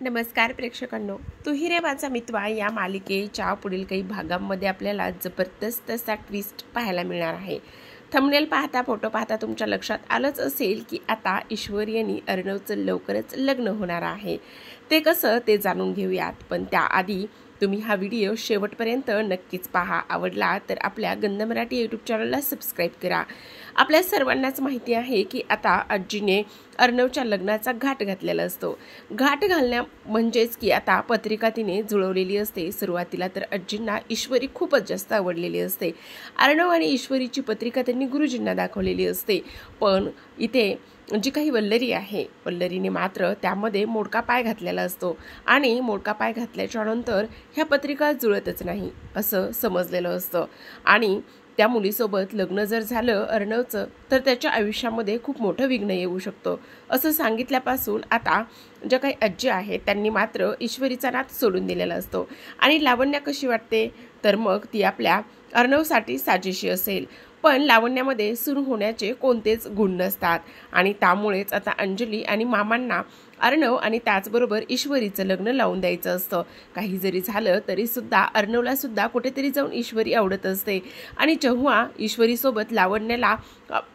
नमस्कार प्रेक्षकांनो, तू ही रे माझा मित्वा या मालिकेच्या पुढील काही भागांमध्ये आपल्याला जबरदस्त असा ट्विस्ट पाहायला मिळणार आहे। थंबनेल पाहता, फोटो पाहता तुमच्या लक्षात आलंच असेल की आता ईश्वरी आणि अर्णवचं लवकरच लग्न होणार आहे। ते कसं ते जाणून घेऊयात, पण त्याआधी तुम्ही हा व्हिडिओ शेवटपर्यंत नक्कीच पहा। आवडला तर आपल्या गंध मराठी यूट्यूब चॅनलला सबस्क्राईब करा। आपल्या सर्वांनाच माहिती आहे की आता आजीने अर्णवच्या लग्नाचा घाट घातलेला असतो। घाट घालण्या म्हणजेच की आता पत्रिका तिने जुळवलेली असते। सुरुवातीला तर आजींना ईश्वरी खूपच जास्त आवडलेली असते। अर्णव आणि ईश्वरीची पत्रिका त्यांनी गुरुजींना दाखवलेली असते, पण इथे जी काही वल्लरी आहे, वल्लरीने मात्र त्यामध्ये मोडका पाय घातलेला असतो आणि मोडका पाय घातल्याच्या नंतर ह्या पत्रिका जुळतच नाही असं समजलेलं असतं। आणि त्या मुलीसोबत लग्न जर झालं अर्णवचं तर त्याच्या आयुष्यामध्ये खूप मोठं विघ्न येऊ शकतो असं सांगितल्यापासून आता ज्या काही आजी आहेत त्यांनी मात्र ईश्वरीचा नाद सोडून दिलेला असतो। आणि लावण्या कशी वाटते तर मग ती आपल्या अर्णवसाठी साजेशी असेल, पण लावण्यामध्ये सुरू होण्याचे कोणतेच गुण नसतात आणि त्यामुळेच आता अंजली आणि मामांना अर्णव आणि त्याचबरोबर ईश्वरीचं लग्न लावून द्यायचं असतं। काही जरी झालं तरी सुद्धा अर्णवला सुद्धा कुठेतरी जाऊन ईश्वरी आवडत असते आणि जेव्हा ईश्वरीसोबत लावण्याला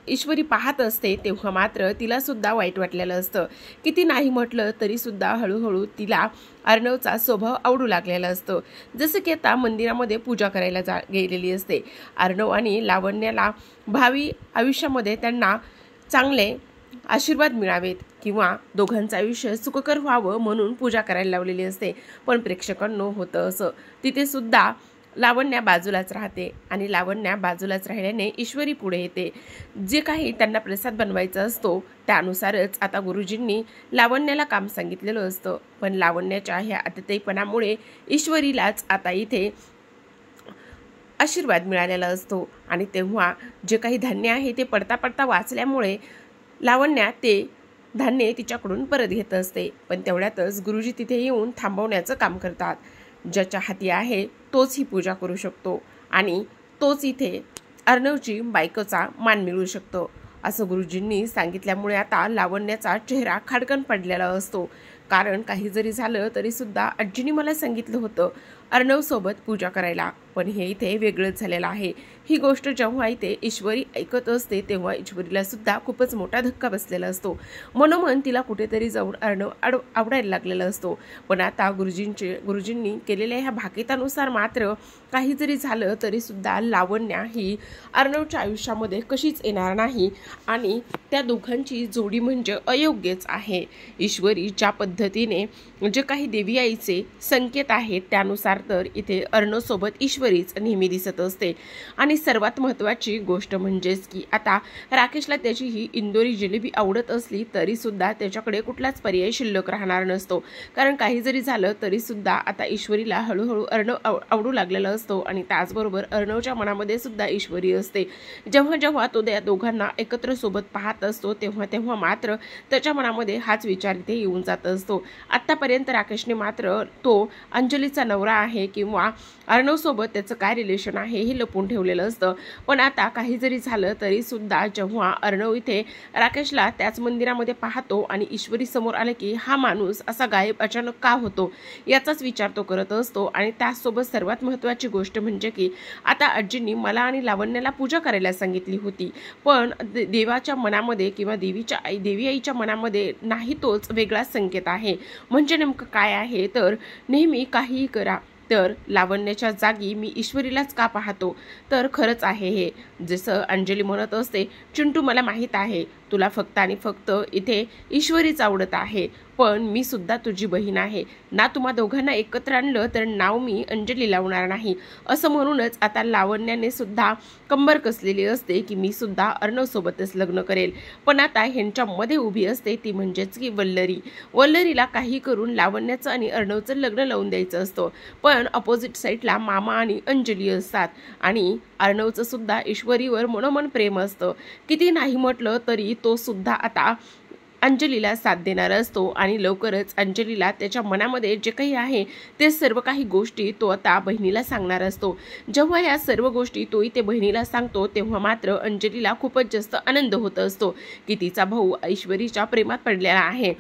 ईश्वरी पाहत असते तेव्हा मात्र तिला सुद्धा वाईट वाटलेलं असतं। किती नाही म्हटलं तरी सुद्धा हळूहळू तिला अर्णवचा स्वभाव आवडू लागलेला असतो। जसं की आता मंदिरामध्ये पूजा करायला गेलेली असते। अर्णव आणि लावण्याला भावी आयुष्यामध्ये त्यांना चांगले आशीर्वाद मिळावेत किंवा दोघांचं आयुष्य सुखकर व्हावं म्हणून पूजा करायला लावलेली असते। पण प्रेक्षकांनो होतं असं, तिथे सुद्धा लावण्या बाजूलाच राहते आणि लावण्या बाजूलाच राहिल्याने ईश्वरी पुढे येते। जे काही त्यांना प्रसाद बनवायचा असतो त्यानुसारच आता गुरुजींनी लावण्याला काम सांगितलेलं असतं, पण लावण्याच्या ह्या अतिथयपणामुळे ईश्वरीलाच आता इथे आशीर्वाद मिळालेला असतो। आणि तेव्हा जे काही धान्य आहे ते पडता पडता वाचल्यामुळे लावण्या ते धान्य तिच्याकडून परत घेत असते, पण तेवढ्यातच गुरुजी तिथे येऊन थांबवण्याचं काम करतात। ज्याच्या हाती आहे तोच ही पूजा करू शकतो आणि तोच इथे अर्णवची बायकोचा मान मिळवू शकतो असं गुरुजींनी सांगितल्यामुळे आता लावण्याचा चेहरा खाडकन पडलेला असतो। कारण काही जरी झालं तरी सुद्धा आजीने मला सांगितलं होतं अर्णवसोबत पूजा करायला, पण हे इथे वेगळंच झालेलं आहे। ही गोष्ट जेव्हा इथे ईश्वरी ऐकत असते तेव्हा ईश्वरीला सुद्धा खूपच मोठा धक्का बसलेला असतो। मनोमन तिला कुठेतरी जाऊन अर्णव आवडायला लागलेला असतो, पण आता गुरुजींनी केलेल्या ह्या भाकितानुसार मात्र काही जरी झालं तरी सुद्धा लावण्या ही अर्णवच्या आयुष्यामध्ये कशीच येणार नाही आणि त्या दोघांची जोडी म्हणजे अयोग्यच आहे। ईश्वरी ज्या पद्धतीने जे काही देवी आईचे संकेत आहेत त्यानुसार तर इथे अर्णवसोबत ईश्वरीच नेहमी दिसत असते। आणि सर्वात महत्त्वाची गोष्ट म्हणजेच की आता राकेशला त्याची ही इंदोरी जिलेबी आवडत असली तरी सुद्धा त्याच्याकडे कुठलाच पर्याय शिल्लक राहणार नसतो, कारण काही जरी झालं तरी सुद्धा आता ईश्वरीला हळूहळू अर्णव आवडू लागलेला असतो आणि त्याचबरोबर अर्णवच्या मनामध्ये सुद्धा ईश्वरी असते। जेव्हा जेव्हा तो त्या दोघांना एकत्र सोबत पाहत असतो तेव्हा तेव्हा मात्र त्याच्या मनामध्ये हाच विचार इथे येऊन जात असतो। आत्तापर्यंत राकेशने मात्र तो अंजलीचा नवरा आहे किंवा अर्णवसोबत त्याचं काय रिलेशन आहे हे लपून ठेवलेलं असतं, पण आता काही जरी झालं तरी सुद्धा जेव्हा अर्णव इथे राकेशला त्याच मंदिरामध्ये पाहतो आणि ईश्वरी समोर आले की हा माणूस असा गायब अचानक का होतो याचाच विचार तो करत असतो। आणि त्याचसोबत सर्वात महत्त्वाची गोष्ट म्हणजे की आता आजींनी मला आणि लावण्याला पूजा करायला सांगितली होती, पण देवाच्या मनामध्ये किंवा देवी आईच्या मनामध्ये नाही तोच वेगळा संकेत आहे। म्हणजे नेमकं काय आहे तर नेहमी काहीही करा तर लावण्याच्या जागी मी ईश्वरीलाच का पाहतो, तर खरंच आहे हे। जसं अंजली म्हणत असते, चिंटू मला माहीत आहे तुला फक्त आणि फक्त इथे ईश्वरीच आवडत आहे, पण मी सुद्धा तुझी बहीण आहे ना, तुम्हा दोघांना एकत्र आणलं तर नाव मी अंजली लावणार नाही असं म्हणूनच आता लावण्याने सुद्धा कंबर कसलेली असते की मी सुद्धा अर्णवसोबतच लग्न करेल। पण आता ह्यांच्यामध्ये उभी असते ती म्हणजेच की वल्लरीला काही करून लावण्याचं आणि अर्णवचं लग्न लावून द्यायचं असतं, पण अपोजिट साईडला मामा आणि अंजली असतात आणि अर्णवचं सुद्धा ईश्वरीवर मनोमन प्रेम असतं। किती नाही म्हटलं तरी तो सुद्धा आता अंजलीला साथ देणार असतो आणि लवकरच अंजलीला त्याच्या मनामध्ये जे काही आहे ते सर्व काही गोष्टी तो आता बहिणीला सांगणार असतो। जेव्हा या सर्व गोष्टी तो इथे बहिणीला सांगतो तेव्हा मात्र अंजलीला खूपच जास्त आनंद होत असतो की तिचा भाऊ ईश्वरीच्या प्रेमात पडलेला आहे।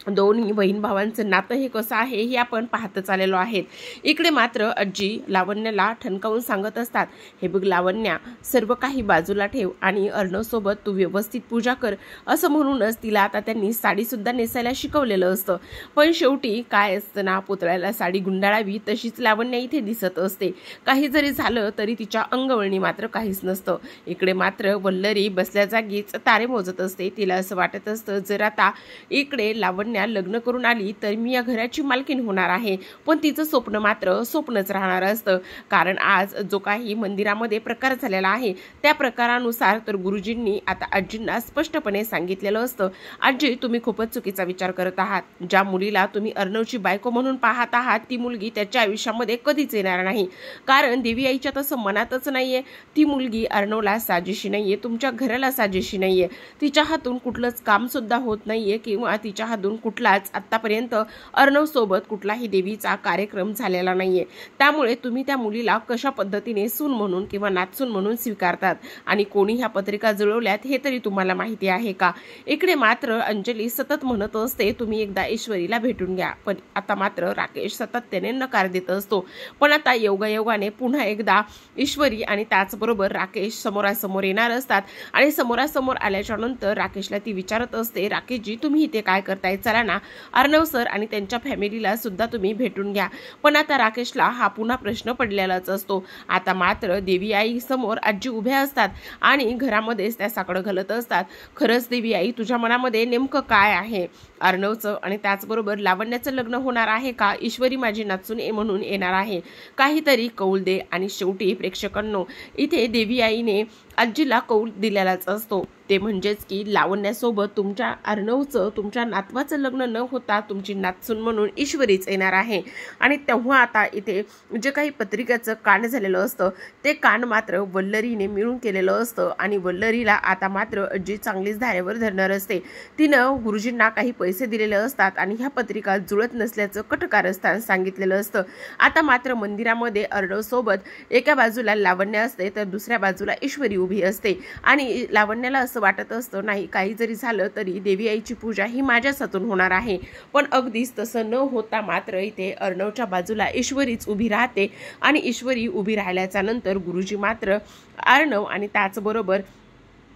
दोन्ही बहीण भावांचं नातं हे कसं आहे हे आपण पाहतच आलेलो आहेत। इकडे मात्र आजी लावण्याला ठणकावून सांगत असतात, हे बघ लावण्या, सर्व काही बाजूला ठेव आणि अर्णवसोबत तू व्यवस्थित पूजा कर, असं म्हणूनच तिला आता त्यांनी साडीसुद्धा नेसायला शिकवलेलं असतं। पण शेवटी काय असतं ना, पुतळ्याला साडी गुंडाळावी तशीच लावण्या इथे दिसत असते। काही जरी झालं तरी तिच्या अंगवळणी मात्र काहीच नसतं। इकडे मात्र वल्लरी बसल्या जागीच तारे मोजत असते। तिला असं वाटत असतं, जर आता इकडे लावण्या लग्न करून आली तर मी या घराची मालकीण होणार आहे, पण तिचं स्वप्न मात्र स्वप्नच राहणार असतं। कारण आज जो काही मंदिरामध्ये प्रकार झालेला आहे त्या प्रकारानुसार तर गुरुजींनी आता आजींना स्पष्टपणे सांगितलेलं असतं, आजी तुम्ही खूपच चुकीचा विचार करत आहात। ज्या मुलीला तुम्ही अर्णवची बायको म्हणून पाहत आहात ती मुलगी त्याच्या आयुष्यामध्ये कधीच येणार नाही, कारण देवी आईच्या तसं मनातच नाहीये। ती मुलगी अर्णवला साजेशी नाहीये, तुमच्या घराला साजेशी नाहीये, तिच्या हातून कुठलंच काम सुद्धा होत नाहीये किंवा तिच्या हातून कुठलाच आतापर्यंत अर्णव सोबत कुठलाही देवीचा कार्यक्रम झालेला नाहीये। त्यामुळे तुम्ही त्या मुलीला कशा पद्धतीने सून म्हणून किंवा नातसून म्हणून स्वीकारतात आणि कोणी ह्या पत्रिका जुळवल्यात हे तरी तुम्हाला माहिती आहे का? इकडे मात्र अंजली सतत म्हणत असते, तुम्ही एकदा ईश्वरीला भेटून घ्या, पण आता मात्र राकेश सातत्याने नकार देत असतो। पण आता योगायोगाने पुन्हा एकदा ईश्वरी आणि त्याचबरोबर राकेश समोरासमोर येणार असतात आणि समोरासमोर आल्याच्या नंतर राकेशला ती विचारत असते, राकेशजी तुम्ही इथे काय करताय, चला ना अर्णव सर आणि त्यांच्या फॅमिलीला सुद्धा तुम्ही भेटून घ्या। पण आता राकेशला हा पुन्हा प्रश्न पडलेलाच असतो। आता मात्र देवी आई समोर आजी उभ्या असतात आणि घरामध्येच त्या साकडं घालत असतात, खरंच देवी आई तुझ्या मनामध्ये नेमकं काय आहे? अर्णवचं आणि त्याचबरोबर लावण्याचं लग्न होणार आहे का? ईश्वरी माझी नाचून म्हणून येणार आहे, काहीतरी कौल दे। आणि शेवटी प्रेक्षकांनो, इथे देवी आईने आजीला कौल दिलेलाच असतो, ते म्हणजेच की लावण्यासोबत तुमच्या अर्णवचं तुमच्या नातवाचं लग्न न होता तुमची नातसून म्हणून ईश्वरीच येणार आहे। आणि तेव्हा आता इथे जे काही पत्रिकेचं कांड झालेलं असतं ते कांड मात्र वल्लरीने मिळून केलेलं असतं आणि वल्लरीला आता मात्र आजी चांगलीच धारेवर धरणार असते। तिनं गुरुजींना काही पैसे दिलेले असतात आणि ह्या पत्रिका जुळत नसल्याचं कटकारस्थान सांगितलेलं असतं। आता मात्र मंदिरामध्ये अर्णव सोबत एका बाजूला लावण्य असते तर दुसऱ्या बाजूला ईश्वरी उभी असते आणि लावण्याला असं वाटत असतं, नाही काही जरी झालं तरी देवी आईची पूजा ही माझ्याच हातून होणार आहे। पण अगदीच तसं न होता मात्र इथे अर्णवच्या बाजूला ईश्वरीच उभी राहते आणि ईश्वरी उभी राहिल्याच्या नंतर गुरुजी मात्र अर्णव आणि त्याचबरोबर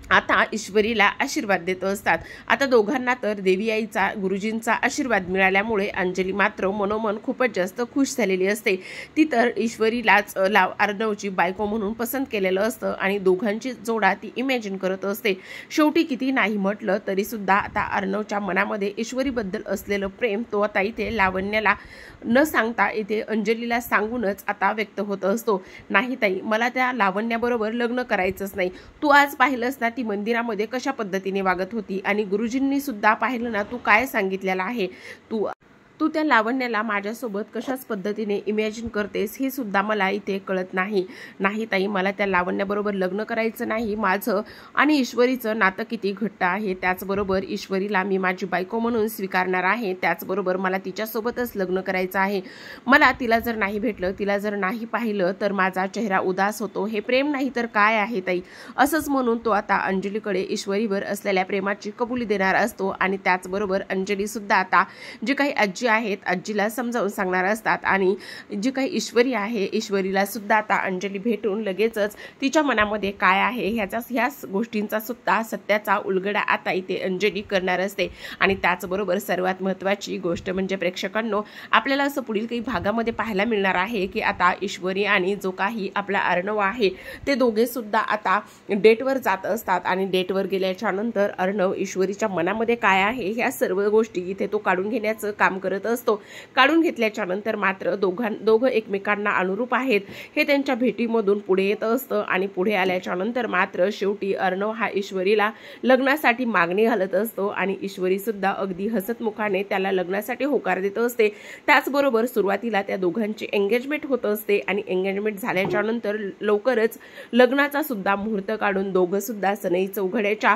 आता ईश्वरीला आशीर्वाद देत असतात। आता दोघांना तर देवी आईचा गुरुजींचा आशीर्वाद मिळाल्यामुळे अंजली मात्र मनोमन खूपच जास्त खुश झालेली असते। ती तर ईश्वरीलाच अर्णवची बायको म्हणून पसंत केलेलं असतं आणि दोघांची जोडा ती इमॅजिन करत असते। शेवटी किती नाही म्हटलं तरी सुद्धा आता अर्णवच्या मनामध्ये ईश्वरीबद्दल असलेलं प्रेम तो आता इथे लावण्याला न सांगता इथे अंजलीला सांगूनच आता व्यक्त होत असतो, नाही ताई मला त्या लावण्याबरोबर लग्न करायचंच नाही। तू आज पाहिलंस ना ती मंदिरामध्ये कशा पद्धतीने वागत होती आणि गुरुजींनी सुद्धा पाहिलं ना तू काय सांगितलेलं आहे, तू त्या लावण्याला माझ्यासोबत कशाच पद्धतीने इमॅजिन करतेस हे सुद्धा मला इथे कळत नाही। नाही ताई मला त्या लावण्याबरोबर लग्न करायचं नाही, माझं आणि ईश्वरीचं नातं किती घट्ट आहे, त्याचबरोबर ईश्वरीला मी माझी बायको म्हणून स्वीकारणार आहे, त्याचबरोबर मला तिच्यासोबतच लग्न करायचं आहे। मला तिला जर नाही भेटलं, तिला जर नाही पाहिलं तर माझा चेहरा उदास होतो, हे प्रेम नाही तर काय आहे ताई? असंच म्हणून तो आता अंजलीकडे ईश्वरीवर असलेल्या प्रेमाची कबुली देणार असतो आणि त्याचबरोबर अंजली सुद्धा आता जे काही आजी आहेत आजीला समजावून सांगणार असतात आणि जी काही ईश्वरी आहे ईश्वरीला सुद्धा आता अंजली भेटून लगेचच तिच्या मनामध्ये काय आहे ह्या गोष्टींचा सुद्धा सत्याचा उलगडा आता इथे अंजली करणार असते। आणि त्याचबरोबर सर्वात महत्त्वाची गोष्ट म्हणजे प्रेक्षकांनो, आपल्याला असं पुढील काही भागामध्ये पाहायला मिळणार आहे की आता ईश्वरी आणि जो काही आपला अर्णव आहे ते दोघे सुद्धा आता डेटवर जात असतात आणि डेटवर गेल्याच्या नंतर अर्णव ईश्वरीच्या मनामध्ये काय आहे ह्या सर्व गोष्टी इथे तो काढून घेण्याचं काम करत असतो। काढून घेतल्याच्या नंतर मात्र दोघं एकमेकांना अनुरूप आहेत हे त्यांच्या भेटीमधून पुढे येत असतं आणि पुढे आल्याच्या नंतर मात्र शेवटी अर्णव हा ईश्वरीला लग्नासाठी मागणी घालत असतो आणि ईश्वरी सुद्धा अगदी हसतमुखाने त्याला लग्नासाठी होकार देत असते। त्याचबरोबर सुरुवातीला त्या दोघांची एंगेजमेंट होत असते आणि एंगेजमेंट झाल्याच्या नंतर लवकरच लग्नाचा सुद्धा मुहूर्त काढून दोघं सुद्धा सनई चौघड्याच्या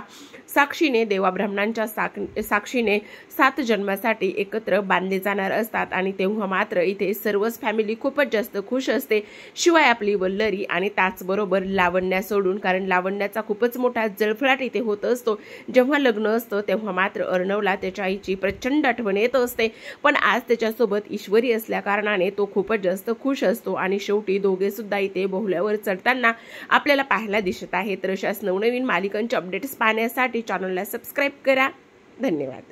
साक्षीने देवाब्राह्मणांच्या साक्षीने 7 जन्मासाठी एकत्र बांधले बांधले जाणार असतात आणि तेव्हा मात्र इथे सर्वच फॅमिली खूपच जास्त खुश असते, शिवाय आपली वल्लरी आणि त्याचबरोबर लावण्या सोडून, कारण लावण्याचा खूपच मोठा जळफळाट इथे होत असतो। जेव्हा लग्न असतं तेव्हा मात्र अर्णवला त्याच्या आईची प्रचंड आठवण येत असते, पण आज त्याच्यासोबत ईश्वरी असल्या कारणाने तो खूपच जास्त खुश असतो आणि शेवटी दोघे सुद्धा इथे बोहल्यावर चढताना आपल्याला पाहायला दिसत आहे। तर अशाच नवनवीन मालिकांचे अपडेट्स पाहण्यासाठी चॅनलला सबस्क्राइब करा। धन्यवाद।